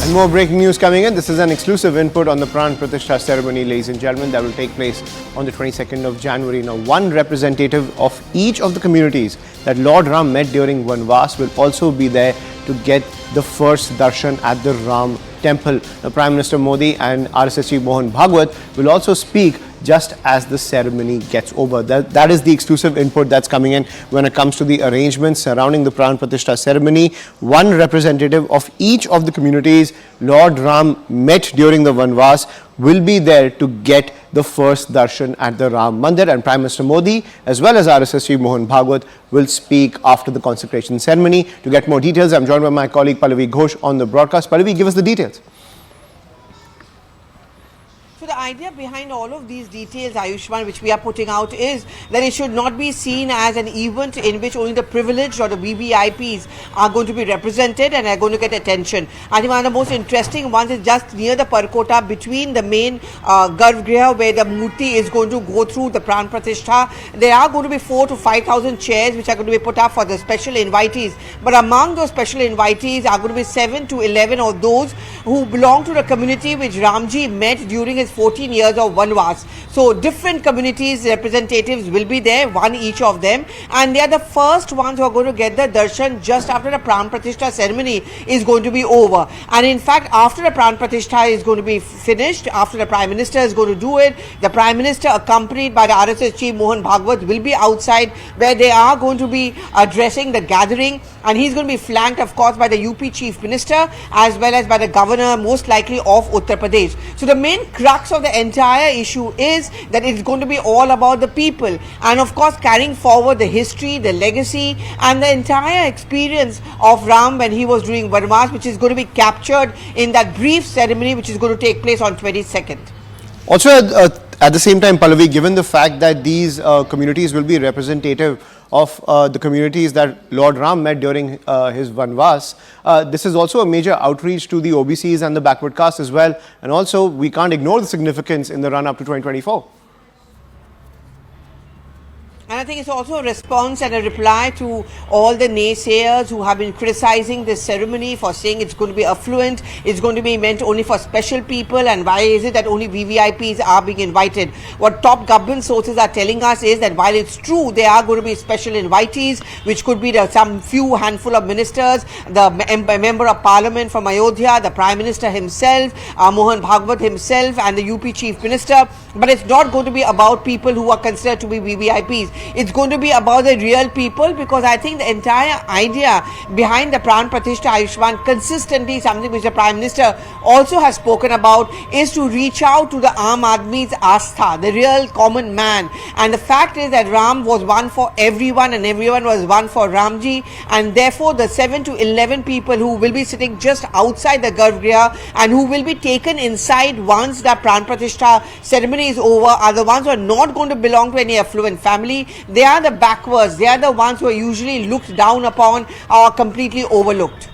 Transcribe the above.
And more breaking news coming in. This is an exclusive input on the Pran Pratishtha ceremony, ladies and gentlemen, that will take place on the 22nd of January. Now, one representative of each of the communities that Lord Ram met during vanvas will also be there to get the first darshan at the Ram temple. Now, Prime Minister Modi and RSS Chief Mohan Bhagwat will also speak just as the ceremony gets over. That is the exclusive input that's coming in when it comes to the arrangements surrounding the Pran Pratishtha ceremony. One representative of each of the communities Lord Ram met during the vanvas will be there to get the first darshan at the Ram Mandir, and Prime Minister Modi as well as RSS Chief Mohan Bhagwat will speak after the consecration ceremony. To get more details, I'm joined by my colleague Pallavi Ghosh on the broadcast. Pallavi, give us the details. So the idea behind all of these details, Ayushman, which we are putting out is that it should not be seen as an event in which only the privileged or the VVIPs are going to be represented and are going to get attention. I think one of the most interesting ones is just near the Parkota between the main Garbhagriha where the Murti is going to go through the Pran Pratishtha. There are going to be 4,000 to 5,000 chairs which are going to be put up for the special invitees. But among those special invitees are going to be 7 to 11 of those who belong to the community which Ramji met during his 14 years of vanvas. So different communities representatives will be there, one each of them, and they are the first ones who are going to get the darshan just after the Pran Pratishtha ceremony is going to be over. And in fact, after the Pran Pratishtha is going to be finished, after the Prime Minister is going to do it, the Prime Minister accompanied by the RSS Chief Mohan Bhagwat will be outside where they are going to be addressing the gathering, and he's going to be flanked of course by the UP Chief Minister as well as by the Governor most likely of Uttar Pradesh. So the main crux of the entire issue is that it's going to be all about the people, and of course carrying forward the history, the legacy and the entire experience of Ram when he was doing vanvas, which is going to be captured in that brief ceremony which is going to take place on 22nd. Also at the same time, Pallavi, given the fact that these communities will be representative of the communities that Lord Ram met during his vanvas, this is also a major outreach to the OBCs and the backward castes as well. And also, we can't ignore the significance in the run up to 2024. And I think it's also a response and a reply to all the naysayers who have been criticizing this ceremony for saying it's going to be affluent, it's going to be meant only for special people, and why is it that only VVIPs are being invited. What top government sources are telling us is that while it's true there are going to be special invitees, which could be some few handful of ministers, the member of parliament from Ayodhya, the Prime Minister himself, Mohan Bhagwat himself and the UP Chief Minister, but it's not going to be about people who are considered to be VVIPs. It's going to be about the real people, because I think the entire idea behind the Pran Pratishtha, Ayushman, consistently something which the Prime Minister also has spoken about, is to reach out to the Aam Aadmi's Astha, the real common man. And the fact is that Ram was one for everyone and everyone was one for Ramji, and therefore the 7 to 11 people who will be sitting just outside the Garbhagriha and who will be taken inside once the Pran Pratishtha ceremony is over are the ones who are not going to belong to any affluent family. They are the backwards, they are the ones who are usually looked down upon or completely overlooked.